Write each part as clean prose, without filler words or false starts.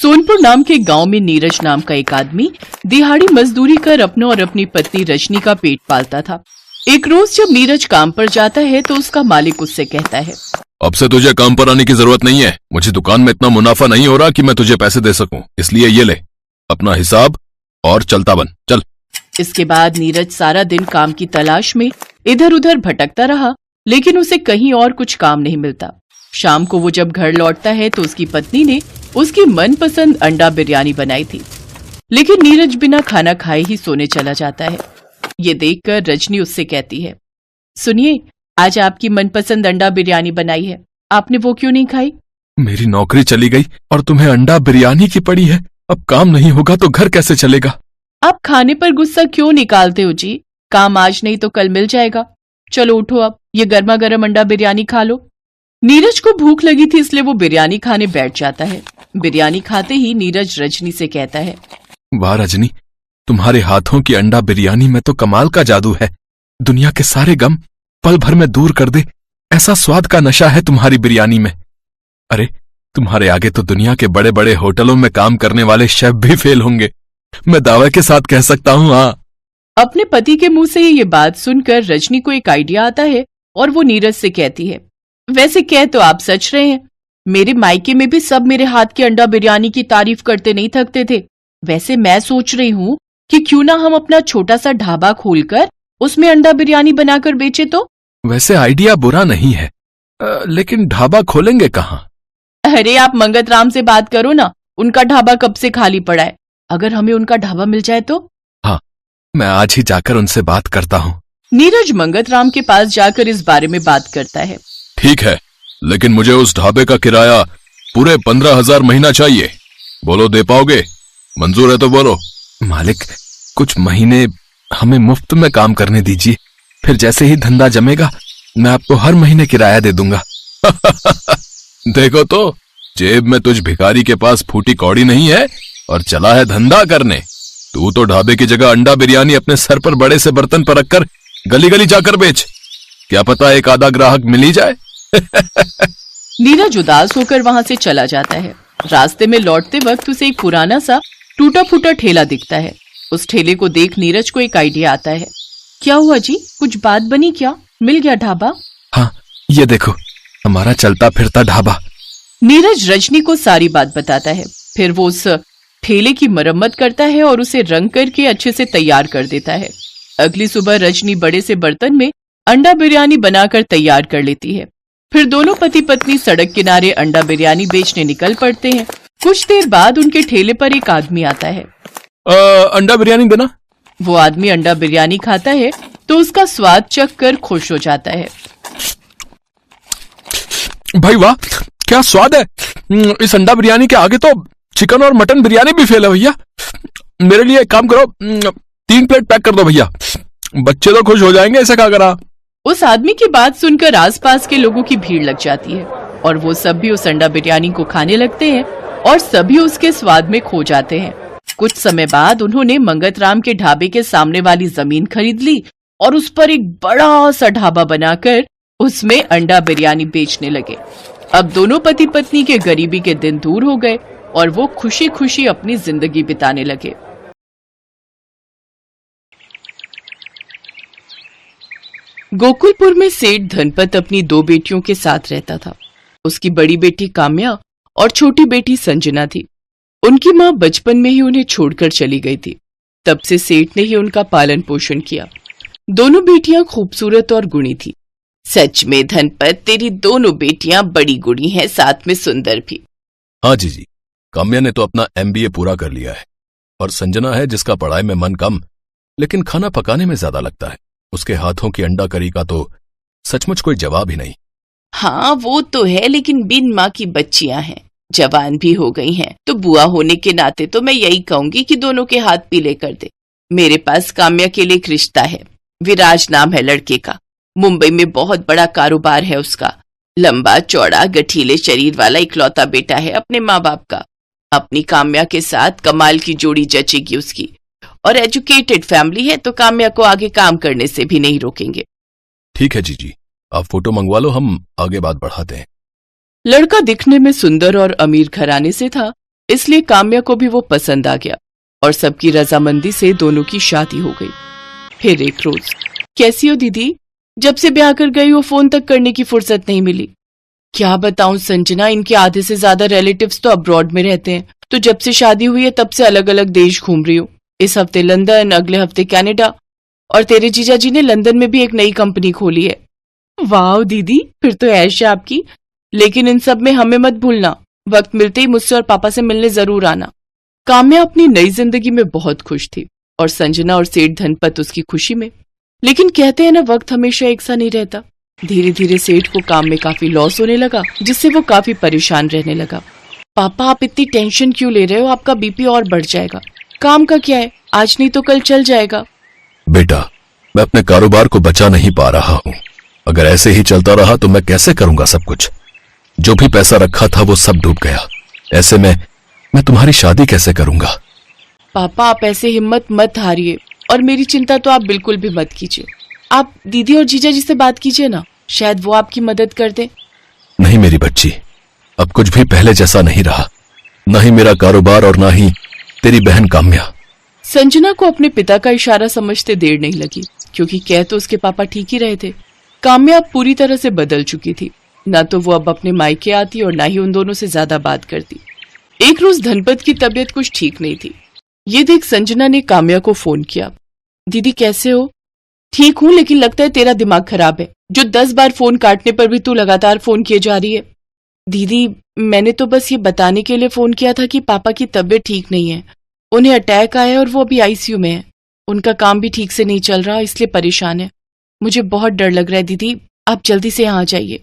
सोनपुर नाम के गांव में नीरज नाम का एक आदमी दिहाड़ी मजदूरी कर अपना और अपनी पत्नी रजनी का पेट पालता था। एक रोज जब नीरज काम पर जाता है तो उसका मालिक उससे कहता है, अब से तुझे काम पर आने की जरूरत नहीं है। मुझे दुकान में इतना मुनाफा नहीं हो रहा कि मैं तुझे पैसे दे सकूं, इसलिए ये ले अपना हिसाब और चलता बन, चल। इसके बाद नीरज सारा दिन काम की तलाश में इधर उधर भटकता रहा, लेकिन उसे कहीं और कुछ काम नहीं मिलता। शाम को वो जब घर लौटता है तो उसकी पत्नी ने उसकी मनपसंद अंडा बिरयानी बनाई थी, लेकिन नीरज बिना खाना खाए ही सोने चला जाता है। ये देखकर रजनी उससे कहती है, सुनिए, आज आपकी मनपसंद अंडा बिरयानी बनाई है, आपने वो क्यों नहीं खाई? मेरी नौकरी चली गई और तुम्हें अंडा बिरयानी की पड़ी है। अब काम नहीं होगा तो घर कैसे चलेगा? आप खाने पर गुस्सा क्यों निकालते हो जी? काम आज नहीं तो कल मिल जाएगा। चलो उठो, अब ये गर्मा गर्म अंडा बिरयानी खा लो। नीरज को भूख लगी थी, इसलिए वो बिरयानी खाने बैठ जाता है। बिरयानी खाते ही नीरज रजनी से कहता है, वाह रजनी, तुम्हारे हाथों की अंडा बिरयानी में तो कमाल का जादू है। दुनिया के सारे गम पल भर में दूर कर दे, ऐसा स्वाद का नशा है तुम्हारी बिरयानी में। अरे तुम्हारे आगे तो दुनिया के बड़े बड़े होटलों में काम करने वाले शेफ भी फेल होंगे, मैं दावे के साथ कह सकता हूँ। हाँ। अपने पति के मुंह से ये बात सुनकर रजनी को एक आइडिया आता है और वो नीरज से कहती है, वैसे कह तो आप सच रहे हैं, मेरे मायके में भी सब मेरे हाथ की अंडा बिरयानी की तारीफ करते नहीं थकते थे। वैसे मैं सोच रही हूँ कि क्यों ना हम अपना छोटा सा ढाबा खोलकर उसमें अंडा बिरयानी बनाकर बेचे तो। वैसे आइडिया बुरा नहीं है, लेकिन ढाबा खोलेंगे कहाँ? अरे आप मंगत राम से बात करो ना, उनका ढाबा कब से खाली पड़ा है। अगर हमें उनका ढाबा मिल जाए तो? हाँ, मैं आज ही जाकर उनसे बात करता हूँ। नीरज मंगत राम के पास जाकर इस बारे में बात करता है। ठीक है, लेकिन मुझे उस ढाबे का किराया पूरे 15,000 महीना चाहिए। बोलो दे पाओगे? मंजूर है तो बोलो। मालिक, कुछ महीने हमें मुफ्त में काम करने दीजिए, फिर जैसे ही धंधा जमेगा मैं आपको हर महीने किराया दे दूंगा। देखो तो, जेब में तुझ भिखारी के पास फूटी कौड़ी नहीं है और चला है धंधा करने। तू तो ढाबे की जगह अंडा बिरयानी अपने सर पर बड़े से बर्तन पर रखकर गली गली जाकर बेच, क्या पता एक आधा ग्राहक मिल ही जाए। नीरज उदास होकर वहां से चला जाता है। रास्ते में लौटते वक्त उसे एक पुराना सा टूटा फूटा ठेला दिखता है। उस ठेले को देख नीरज को एक आइडिया आता है। क्या हुआ जी, कुछ बात बनी क्या? मिल गया ढाबा? हाँ, ये देखो हमारा चलता फिरता ढाबा। नीरज रजनी को सारी बात बताता है। फिर वो उस ठेले की मरम्मत करता है और उसे रंग करके अच्छे से तैयार कर देता है। अगली सुबह रजनी बड़े से बर्तन में अंडा बिरयानी बनाकर तैयार कर लेती है। फिर दोनों पति पत्नी सड़क किनारे अंडा बिरयानी बेचने निकल पड़ते हैं। कुछ देर बाद उनके ठेले पर एक आदमी आता है। अंडा बिरयानी देना। वो आदमी अंडा बिरयानी खाता है तो उसका स्वाद चख कर खुश हो जाता है। भाई वाह, क्या स्वाद है। इस अंडा बिरयानी के आगे तो चिकन और मटन बिरयानी भी फेल है भैया। मेरे लिए एक काम करो, 3 प्लेट पैक कर दो भैया, बच्चे तो खुश हो जाएंगे ऐसे खा कर। उस आदमी की बात सुनकर आसपास के लोगों की भीड़ लग जाती है और वो सब भी उस अंडा बिरयानी को खाने लगते हैं और सभी उसके स्वाद में खो जाते हैं। कुछ समय बाद उन्होंने मंगत राम के ढाबे के सामने वाली जमीन खरीद ली और उस पर एक बड़ा सा ढाबा बनाकर उसमें अंडा बिरयानी बेचने लगे। अब दोनों पति पत्नी के गरीबी के दिन दूर हो गए और वो खुशी खुशी अपनी जिंदगी बिताने लगे। गोकुलपुर में सेठ धनपत अपनी 2 बेटियों के साथ रहता था। उसकी बड़ी बेटी काम्या और छोटी बेटी संजना थी। उनकी माँ बचपन में ही उन्हें छोड़कर चली गई थी। तब से सेठ ने ही उनका पालन पोषण किया। दोनों बेटियां खूबसूरत और गुणी थी। सच में धनपत, तेरी दोनों बेटियां बड़ी गुणी हैं, साथ में सुंदर भी। हाँ जी, काम्या ने तो अपना MBA पूरा कर लिया है और संजना है जिसका पढ़ाई में मन कम लेकिन खाना पकाने में ज्यादा लगता है। उसके हाथों की अंडा करी का तो सचमुच कोई जवाब ही नहीं। हाँ वो तो है, लेकिन बिन माँ की बच्चियां हैं, जवान भी हो गई हैं, तो बुआ होने के नाते तो मैं यही कहूंगी कि दोनों के हाथ पीले कर दे। मेरे पास काम्या के लिए एक रिश्ता है। विराज नाम है लड़के का। मुंबई में बहुत बड़ा कारोबार है उसका। लंबा चौड़ा गठीले शरीर वाला इकलौता बेटा है अपने माँ बाप का। अपनी काम्या के साथ कमाल की जोड़ी जचेगी उसकी, और एजुकेटेड फैमिली है तो काम्या को आगे काम करने से भी नहीं रोकेंगे। ठीक है जी, आप फोटो मंगवा लो, हम आगे बात बढ़ाते हैं। लड़का दिखने में सुंदर और अमीर घराने से था, इसलिए काम्या को भी वो पसंद आ गया और सबकी रजामंदी से दोनों की शादी हो गई। फिर एक रोज, कैसी हो दीदी? जब से ब्याह कर गई हो फोन तक करने की फुर्सत नहीं मिली। क्या बताऊं संजना, इनके आधे से ज्यादा रिलेटिव्स तो अब्रॉड में रहते हैं, तो जब से शादी हुई है तब से अलग अलग देश घूम रही हूँ। इस हफ्ते लंदन, अगले हफ्ते कनाडा, और तेरे जीजा जी ने लंदन में भी एक नई कंपनी खोली है। वाह दीदी, फिर तो ऐश है आपकी। लेकिन इन सब में हमें मत भूलना, वक्त मिलते ही मुझसे और पापा से मिलने जरूर आना। काम्या अपनी नई जिंदगी में बहुत खुश थी और संजना और सेठ धनपत उसकी खुशी में। लेकिन कहते हैं ना, वक्त हमेशा एक सा नहीं रहता। धीरे धीरे सेठ को काम में काफी लॉस होने लगा, जिससे वो काफी परेशान रहने लगा। पापा, आप इतनी टेंशन क्यों ले रहे हो? आपका बीपी और बढ़ जाएगा। काम का क्या है, आज नहीं तो कल चल जाएगा। बेटा, मैं अपने कारोबार को बचा नहीं पा रहा हूँ। अगर ऐसे ही चलता रहा तो मैं कैसे करूंगा सब कुछ? जो भी पैसा रखा था वो सब डूब गया। ऐसे में मैं तुम्हारी शादी कैसे करूंगा? पापा, आप ऐसे हिम्मत मत हारिए और मेरी चिंता तो आप बिल्कुल भी मत कीजिए। आप दीदी और जीजा जी से बात कीजिए ना, शायद वो आपकी मदद कर दे। नहीं मेरी बच्ची, अब कुछ भी पहले जैसा नहीं रहा। न ही मेरा कारोबार और न ही तेरी बहन काम्या। संजना को अपने पिता का इशारा समझते देर नहीं लगी, क्योंकि कह तो उसके पापा ठीक ही रहे थे। काम्या अब पूरी तरह से बदल चुकी थी। न तो वो अब अपने मायके आती और न ही उन दोनों से ज्यादा बात करती। एक रोज धनपत की तबीयत कुछ ठीक नहीं थी। ये देख संजना ने काम्या को फोन किया। दीदी कैसे हो? ठीक हूँ, लेकिन लगता है तेरा दिमाग खराब है, जो 10 बार फोन काटने पर भी तू लगातार फोन किए जा रही है। दीदी, मैंने तो बस ये बताने के लिए फोन किया था कि पापा की तबीयत ठीक नहीं है। उन्हें अटैक आया और वो अभी आईसीयू में है। उनका काम भी ठीक से नहीं चल रहा, इसलिए परेशान है। मुझे बहुत डर लग रहा है दीदी, आप जल्दी से यहाँ आ जाइए।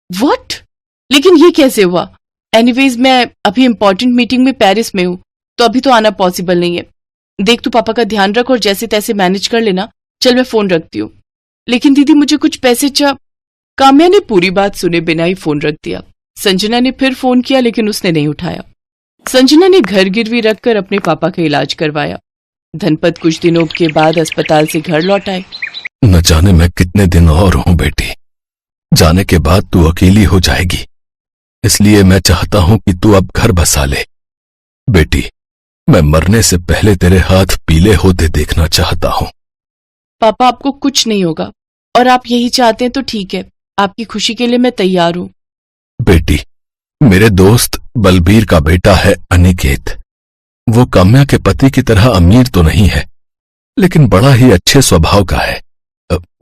व्हाट? लेकिन ये कैसे हुआ? एनीवेज, मैं अभी इंपॉर्टेंट मीटिंग में पेरिस में हूँ, तो अभी तो आना पॉसिबल नहीं है। देख, तू पापा का ध्यान रख और जैसे तैसे मैनेज कर लेना। चल, मैं फोन रखती हूँ। लेकिन दीदी, मुझे कुछ पैसे काम्या ने पूरी बात सुने बिना ही फोन रख दिया। संजना ने फिर फोन किया, लेकिन उसने नहीं उठाया। संजना ने घर गिरवी रखकर अपने पापा का इलाज करवाया। धनपत कुछ दिनों के बाद अस्पताल से घर लौट आए। न जाने मैं कितने दिन और हूं बेटी। जाने के बाद तू अकेली हो जाएगी, इसलिए मैं चाहता हूं कि तू अब घर बसा ले। बेटी, मैं मरने से पहले तेरे हाथ पीले होते देखना चाहता हूं। पापा, आपको कुछ नहीं होगा, और आप यही चाहते हैं तो ठीक है। आपकी खुशी के लिए मैं तैयार हूं। बेटी, मेरे दोस्त बलबीर का बेटा है अनिकेत। वो काम्या के पति की तरह अमीर तो नहीं है, लेकिन बड़ा ही अच्छे स्वभाव का है।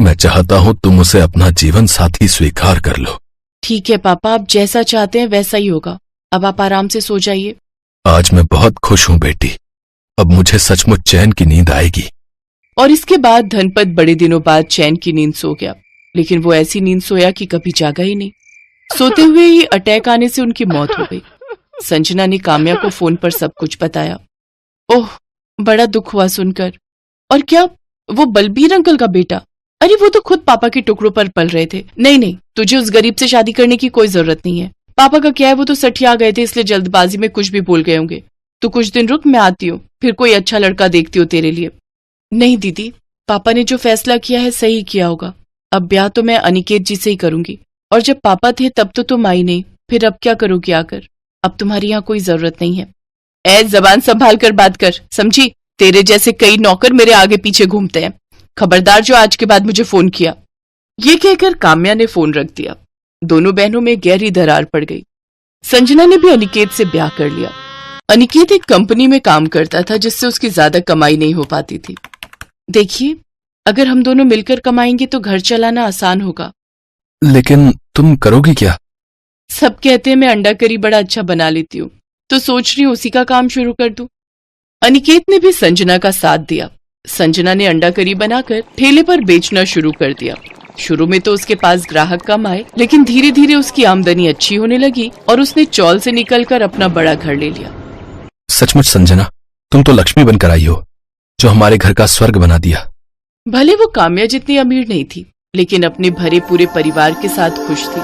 मैं चाहता हूं तुम उसे अपना जीवन साथी स्वीकार कर लो। ठीक है पापा, आप जैसा चाहते हैं वैसा ही होगा। अब आप आराम से सो जाइए। आज मैं बहुत खुश हूं बेटी, अब मुझे सचमुच चैन की नींद आएगी। और इसके बाद धनपत बड़े दिनों बाद चैन की नींद सो गया, लेकिन वो ऐसी नींद सोया कि कभी जागा ही नहीं। सोते हुए ही अटैक आने से उनकी मौत हो गई। संजना ने काम्या को फोन पर सब कुछ बताया। ओह, बड़ा दुख हुआ सुनकर। और क्या, वो बलबीर अंकल का बेटा? अरे वो तो खुद पापा के टुकड़ों पर पल रहे थे। नहीं नहीं, तुझे उस गरीब से शादी करने की कोई जरूरत नहीं है। पापा का क्या है, वो तो सठिया गए थे, इसलिए जल्दबाजी में कुछ भी बोल गए होंगे। तो कुछ दिन रुक, मैं आती हूँ, फिर कोई अच्छा लड़का देखती हूँ तेरे लिए। नहीं दीदी, पापा ने जो फैसला किया है सही किया होगा। अब ब्याह तो मैं अनिकेत जी से ही करूंगी, और जब पापा थे तब तो तुम आई नहीं, फिर अब क्या करोगी आकर? अब तुम्हारी यहाँ कोई जरूरत नहीं है। ऐ जबान संभाल कर बात कर, समझी? तेरे जैसे कई नौकर मेरे आगे पीछे घूमते हैं। खबरदार जो आज के बाद मुझे फोन किया। ये कहकर काम्या ने फोन रख दिया। दोनों बहनों में गहरी दरार पड़ गई। संजना ने भी अनिकेत से ब्याह कर लिया। अनिकेत एक कंपनी में काम करता था, जिससे उसकी ज्यादा कमाई नहीं हो पाती थी। देखिए, अगर हम दोनों मिलकर कमाएंगे तो घर चलाना आसान होगा। लेकिन तुम करोगी क्या? सब कहते हैं मैं अंडा करी बड़ा अच्छा बना लेती हूँ, तो सोच रही हूँ उसी का काम शुरू कर दूं। अनिकेत ने भी संजना का साथ दिया। संजना ने अंडा करी बनाकर ठेले पर बेचना शुरू कर दिया। शुरू में तो उसके पास ग्राहक कम आए, लेकिन धीरे धीरे उसकी आमदनी अच्छी होने लगी और उसने चौल से निकलकर अपना बड़ा घर ले लिया। सचमुच संजना, तुम तो लक्ष्मी बनकर आई हो, जो हमारे घर का स्वर्ग बना दिया। भले वो काम्या जितनी अमीर नहीं थी, लेकिन अपने भरे पूरे परिवार के साथ खुश थी।